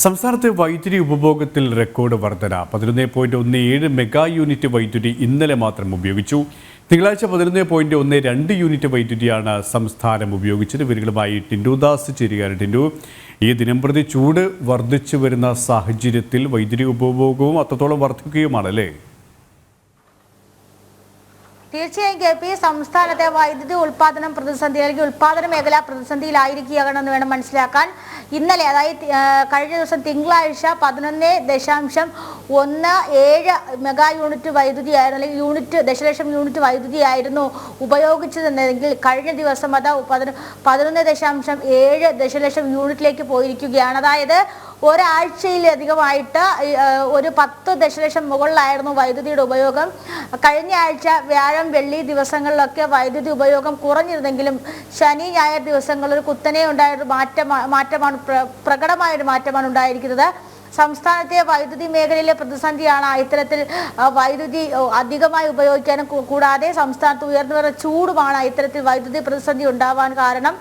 സംസ്ഥാനത്തെ വൈദ്യുതി ഉപഭോഗത്തിൽ റെക്കോർഡ് വർധന 11.17 മെഗാ യൂണിറ്റ് വൈദ്യുതി ഇന്നലെ മാത്രം ഉപയോഗിച്ചു. തിങ്കളാഴ്ച 11.12 യൂണിറ്റ് വൈദ്യുതിയാണ് സംസ്ഥാനം ഉപയോഗിച്ചത്. വിവരങ്ങളുമായി ടിൻഡുദാസ് ചേരുകയാണ്. ടിൻഡു, ഈ ദിനംപ്രതി ചൂട് വർദ്ധിച്ചു വരുന്ന സാഹചര്യത്തിൽ വൈദ്യുതി ഉപഭോഗവും അത്രത്തോളം വർദ്ധിക്കുകയുമാണല്ലേ? തീർച്ചയായും കെ പി, സംസ്ഥാനത്തെ വൈദ്യുതി ഉൽപാദനം പ്രതിസന്ധി അല്ലെങ്കിൽ ഉൽപാദന മേഖല പ്രതിസന്ധിയിലായിരിക്കുകയാണെന്ന് വേണം മനസ്സിലാക്കാൻ. ഇന്നലെ, അതായത് കഴിഞ്ഞ ദിവസം തിങ്കളാഴ്ച 11.17 മെഗാ യൂണിറ്റ് വൈദ്യുതിയായിരുന്നു, അല്ലെങ്കിൽ ദശലക്ഷം യൂണിറ്റ് വൈദ്യുതിയായിരുന്നു ഉപയോഗിച്ചതെന്നെങ്കിൽ കഴിഞ്ഞ ദിവസം അത് 11.7 ദശലക്ഷം യൂണിറ്റിലേക്ക് പോയിരിക്കുകയാണ്. അതായത് ഒരാഴ്ചയിലധികമായിട്ട് ഒരു 10 ദശലക്ഷം മുകളിലായിരുന്നു വൈദ്യുതിയുടെ ഉപയോഗം. കഴിഞ്ഞ ആഴ്ച വ്യാഴം വെള്ളി ദിവസങ്ങളിലൊക്കെ വൈദ്യുതി ഉപയോഗം കുറഞ്ഞിരുന്നെങ്കിലും ശനി ഞായർ ദിവസങ്ങളിൽ ഒരു കുത്തനെ ഉണ്ടായൊരു മാറ്റമാണ് പ്രകടമായൊരു മാറ്റമാണ് ഉണ്ടായിരിക്കുന്നത്. സംസ്ഥാനത്തെ വൈദ്യുതി മേഖലയിലെ പ്രതിസന്ധിയാണ് ഇത്തരത്തിൽ വൈദ്യുതി അധികമായി ഉപയോഗിക്കാനും കൂടാതെ സംസ്ഥാനത്ത് ഉയർന്നു വരുന്ന ചൂടുമാണ് ഇത്തരത്തിൽ വൈദ്യുതി പ്രതിസന്ധി ഉണ്ടാവാൻ കാരണം.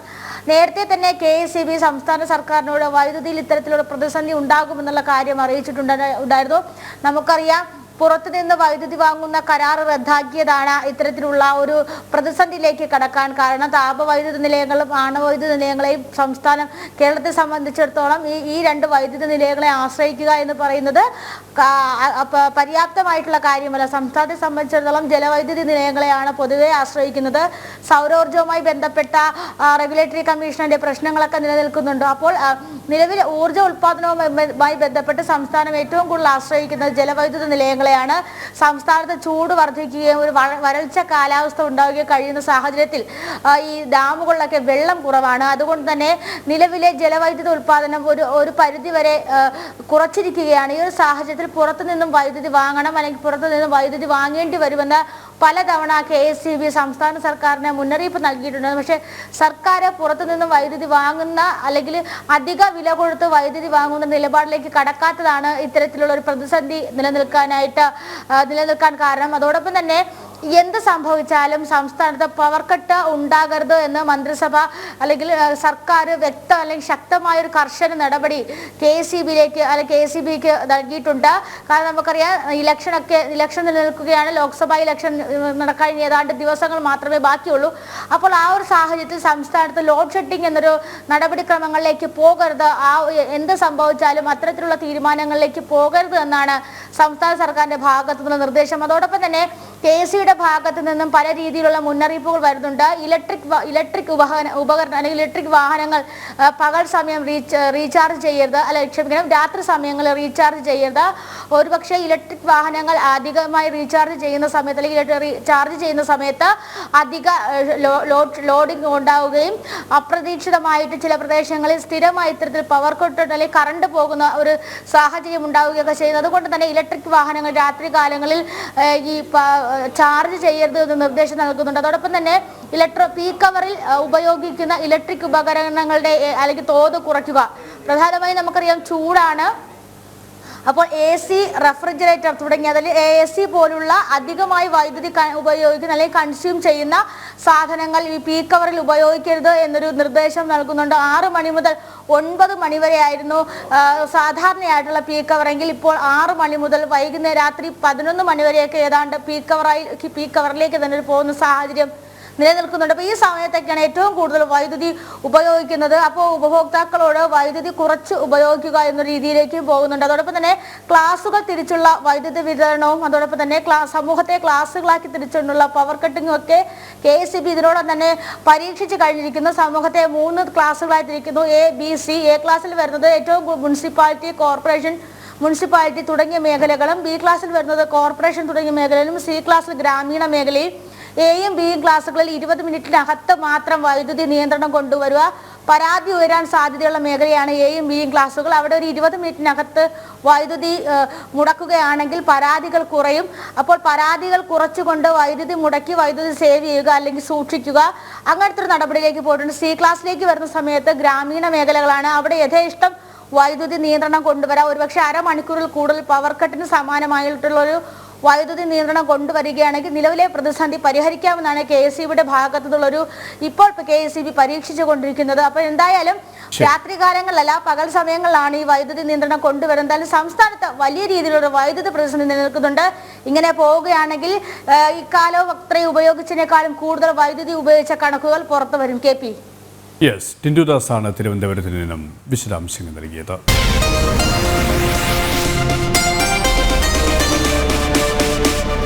നേരത്തെ തന്നെ KECB സംസ്ഥാന സർക്കാരിനോട് വൈദ്യുതിയിൽ ഇത്തരത്തിലുള്ള പ്രതിസന്ധി ഉണ്ടാകുമെന്നുള്ള കാര്യം അറിയിച്ചിട്ടുണ്ടായിരുന്നു. നമുക്കറിയാം, പുറത്തുനിന്ന് വൈദ്യുതി വാങ്ങുന്ന കരാർ റദ്ദാക്കിയതാണ് ഇത്തരത്തിലുള്ള ഒരു പ്രതിസന്ധിയിലേക്ക് കടക്കാൻ കാരണം. താപവൈദ്യുത നിലയങ്ങളും ആണവൈദ്യുത നിലയങ്ങളെയും കേരളത്തെ സംബന്ധിച്ചിടത്തോളം ഈ രണ്ട് വൈദ്യുത നിലയങ്ങളെ ആശ്രയിക്കുക എന്ന് പറയുന്നത് പര്യാപ്തമായിട്ടുള്ള കാര്യമല്ല. സംസ്ഥാനത്തെ സംബന്ധിച്ചിടത്തോളം ജലവൈദ്യുതി നിലയങ്ങളെയാണ് പൊതുവെ ആശ്രയിക്കുന്നത്. സൗരോർജ്ജവുമായി ബന്ധപ്പെട്ട റെഗുലേറ്ററി കമ്മീഷന്റെ പ്രശ്നങ്ങളൊക്കെ നിലനിൽക്കുന്നുണ്ട്. അപ്പോൾ നിലവിൽ ഊർജ്ജ ഉൽപാദനവുമായി ബന്ധപ്പെട്ട് സംസ്ഥാനം ഏറ്റവും കൂടുതൽ ആശ്രയിക്കുന്നത് ജലവൈദ്യുത നിലയങ്ങളെയാണ്. സംസ്ഥാനത്ത് ചൂട് വർദ്ധിക്കുകയും ഒരു വരൾച്ച കാലാവസ്ഥ ഉണ്ടാവുകയും കഴിയുന്ന സാഹചര്യത്തിൽ ഈ ഡാമുകളിലൊക്കെ വെള്ളം കുറവാണ്. അതുകൊണ്ട് തന്നെ നിലവിലെ ജലവൈദ്യുത ഉൽപാദനം ഒരു പരിധിവരെ കുറച്ചിരിക്കുകയാണ്. ഈ ഒരു സാഹചര്യത്തിൽ പുറത്തു നിന്നും വൈദ്യുതി വാങ്ങണം, അല്ലെങ്കിൽ പുറത്തു നിന്നും വൈദ്യുതി വാങ്ങേണ്ടി വരുമെന്ന് പലതവണ KECB സംസ്ഥാന സർക്കാരിന് മുന്നറിയിപ്പ് നൽകിയിട്ടുണ്ട്. പക്ഷേ സർക്കാർ പുറത്തു നിന്നും വൈദ്യുതി വാങ്ങുന്ന അല്ലെങ്കിൽ അധിക വില കൊടുത്ത് വൈദ്യുതി വാങ്ങുന്ന നിലപാടിലേക്ക് കടക്കാത്തതാണ് ഇത്തരത്തിലുള്ള ഒരു പ്രതിസന്ധി നിലനിൽക്കാൻ കാരണം. അതോടൊപ്പം തന്നെ എന്ത് സംഭവിച്ചാലും സംസ്ഥാനത്ത് പവർ കട്ട് ഉണ്ടാകരുത് എന്ന് മന്ത്രിസഭ അല്ലെങ്കിൽ സർക്കാർ അല്ലെങ്കിൽ ശക്തമായൊരു കർശന നടപടി KECBക്ക് നൽകിയിട്ടുണ്ട്. കാരണം നമുക്കറിയാം, ഇലക്ഷൻ നിലനിൽക്കുകയാണ്. ലോക്സഭാ ഇലക്ഷൻ നടക്കാൻ ഏതാണ്ട് ദിവസങ്ങൾ മാത്രമേ ബാക്കിയുള്ളൂ. അപ്പോൾ ആ ഒരു സാഹചര്യത്തിൽ സംസ്ഥാനത്ത് ലോഡ് ഷെഡിംഗ് എന്നൊരു നടപടിക്രമങ്ങളിലേക്ക് പോകരുത്, എന്ത് സംഭവിച്ചാലും അത്തരത്തിലുള്ള തീരുമാനങ്ങളിലേക്ക് പോകരുത് എന്നാണ് സംസ്ഥാന സർക്കാരിന്റെ ഭാഗത്തു നിന്നുള്ള നിർദ്ദേശം. അതോടൊപ്പം തന്നെ KECBയുടെ ഭാഗത്തു നിന്നും പല രീതിയിലുള്ള മുന്നറിയിപ്പുകൾ വരുന്നുണ്ട്. ഇലക്ട്രിക് ഉപകരണം അല്ലെങ്കിൽ ഇലക്ട്രിക് വാഹനങ്ങൾ പകൽ സമയം റീചാർജ് ചെയ്യരുത്, ക്ഷമിക്കണം, രാത്രി സമയങ്ങളിൽ റീചാർജ് ചെയ്യരുത്. ഒരുപക്ഷെ ഇലക്ട്രിക് വാഹനങ്ങൾ അധികമായി റീചാർജ് ചെയ്യുന്ന സമയത്ത് അല്ലെങ്കിൽ ചാർജ് ചെയ്യുന്ന സമയത്ത് അധിക ലോഡിംഗ് ഉണ്ടാവുകയും അപ്രതീക്ഷിതമായിട്ട് ചില പ്രദേശങ്ങളിൽ സ്ഥിരമായി ഇത്തരത്തിൽ പവർ കട്ട് അല്ലെങ്കിൽ കറണ്ട് പോകുന്ന ഒരു സാഹചര്യം ഉണ്ടാവുകയൊക്കെ ചെയ്യുന്നത്. അതുകൊണ്ട് തന്നെ ഇലക്ട്രിക് വാഹനങ്ങൾ രാത്രി കാലങ്ങളിൽ ഈ ചാർജ് ചെയ്യരുത് എന്ന് നിർദ്ദേശം നൽകുന്നുണ്ട്. അതോടൊപ്പം തന്നെ പീക്ക് അവറിൽ ഉപയോഗിക്കുന്ന ഇലക്ട്രിക് ഉപകരണങ്ങളുടെ അല്ലെങ്കിൽ തോത് കുറയ്ക്കുക. പ്രധാനമായും നമുക്കറിയാം, ചൂടാണ്. അപ്പോൾ AC, റെഫ്രിജറേറ്റർ തുടങ്ങിയ അതിൽ AC പോലുള്ള അധികമായി വൈദ്യുതി ഉപയോഗിക്കുന്ന അല്ലെങ്കിൽ കൺസ്യൂം ചെയ്യുന്ന സാധനങ്ങൾ ഈ പീക്ക് അവറിൽ ഉപയോഗിക്കരുത് എന്നൊരു നിർദ്ദേശം നൽകുന്നുണ്ട്. 6 മണി മുതൽ 9 മണി വരെ ആയിരുന്നു സാധാരണയായിട്ടുള്ള പീക്ക് അവറെങ്കിൽ ഇപ്പോൾ 6 മണി മുതൽ വൈകുന്നേരം രാത്രി 11 മണി വരെയൊക്കെ ഏതാണ്ട് പീക്ക് അവറിലേക്ക് തന്നെ പോകുന്ന സാഹചര്യം നിലനിൽക്കുന്നുണ്ട്. അപ്പോൾ ഈ സമയത്തൊക്കെയാണ് ഏറ്റവും കൂടുതൽ വൈദ്യുതി ഉപയോഗിക്കുന്നത്. അപ്പോൾ ഉപഭോക്താക്കളോട് വൈദ്യുതി കുറച്ച് ഉപയോഗിക്കുക എന്ന രീതിയിലേക്ക് പോകുന്നുണ്ട്. അതോടൊപ്പം തന്നെ ക്ലാസുകൾ തിരിച്ചുള്ള വൈദ്യുതി വിതരണവും അതോടൊപ്പം തന്നെ സമൂഹത്തെ ക്ലാസ്സുകളാക്കി തിരിച്ചുകൊണ്ടുള്ള പവർ കട്ടിങ്ങും ഒക്കെ KECB ഇതിനോടൊപ്പം തന്നെ പരീക്ഷിച്ച് കഴിഞ്ഞിരിക്കുന്നു. സമൂഹത്തെ 3 ക്ലാസ്സുകളായി തിരിക്കുന്നു. A, B, C. A ക്ലാസ്സിൽ വരുന്നത് ഏറ്റവും മുനിസിപ്പാലിറ്റി, കോർപ്പറേഷൻ, മുനിസിപ്പാലിറ്റി തുടങ്ങിയ മേഖലകളും, B ക്ലാസ്സിൽ വരുന്നത് കോർപ്പറേഷൻ തുടങ്ങിയ മേഖലയിലും, C ക്ലാസ്സിൽ ഗ്രാമീണ മേഖലയിൽ, Aയും Bയും ക്ലാസ്സുകളിൽ 20 മിനിറ്റിനകത്ത് മാത്രം വൈദ്യുതി നിയന്ത്രണം കൊണ്ടുവരിക. പരാതി ഉയരാൻ സാധ്യതയുള്ള മേഖലയാണ് Aയും Bയും ക്ലാസ്സുകൾ. അവിടെ ഒരു 20 മിനിറ്റിനകത്ത് വൈദ്യുതി മുടക്കുകയാണെങ്കിൽ പരാതികൾ കുറയും. അപ്പോൾ പരാതികൾ കുറച്ചുകൊണ്ട് വൈദ്യുതി മുടക്കി വൈദ്യുതി സേവ് ചെയ്യുക അല്ലെങ്കിൽ സൂക്ഷിക്കുക, അങ്ങനത്തെ ഒരു നടപടിയിലേക്ക് പോയിട്ടുണ്ട്. C ക്ലാസ്സിലേക്ക് വരുന്ന സമയത്ത് ഗ്രാമീണ മേഖലകളാണ്. അവിടെ യഥേഷ്ടം വൈദ്യുതി നിയന്ത്രണം കൊണ്ടുവരാം. ഒരുപക്ഷെ അരമണിക്കൂറിൽ കൂടുതൽ പവർ കട്ടിന് സമാനമായിട്ടുള്ളൊരു വൈദ്യുതി നിയന്ത്രണം കൊണ്ടുവരികയാണെങ്കിൽ നിലവിലെ പ്രതിസന്ധി പരിഹരിക്കാമെന്നാണ് KECBയുടെ ഭാഗത്തു നിന്നുള്ളൊരു ഇപ്പോൾ KECB പരീക്ഷിച്ചു കൊണ്ടിരിക്കുന്നത്. അപ്പോൾ എന്തായാലും രാത്രികാലങ്ങളിലല്ല, പകൽ സമയങ്ങളിലാണ് ഈ വൈദ്യുതി നിയന്ത്രണം കൊണ്ടുവരുന്നത്. എന്തായാലും സംസ്ഥാനത്ത് വലിയ രീതിയിലുള്ള വൈദ്യുതി പ്രതിസന്ധി നിലനിൽക്കുന്നുണ്ട്. ഇങ്ങനെ പോവുകയാണെങ്കിൽ ഇക്കാലവും അത്രയും ഉപയോഗിച്ചതിനേക്കാളും കൂടുതൽ വൈദ്യുതി ഉപയോഗിച്ച കണക്കുകൾ പുറത്തു വരും. KP യെസ്, ടിൻഡുദാസാണ് തിരുവനന്തപുരത്ത് നിന്നും വിശദാംശങ്ങൾ നൽകിയത്.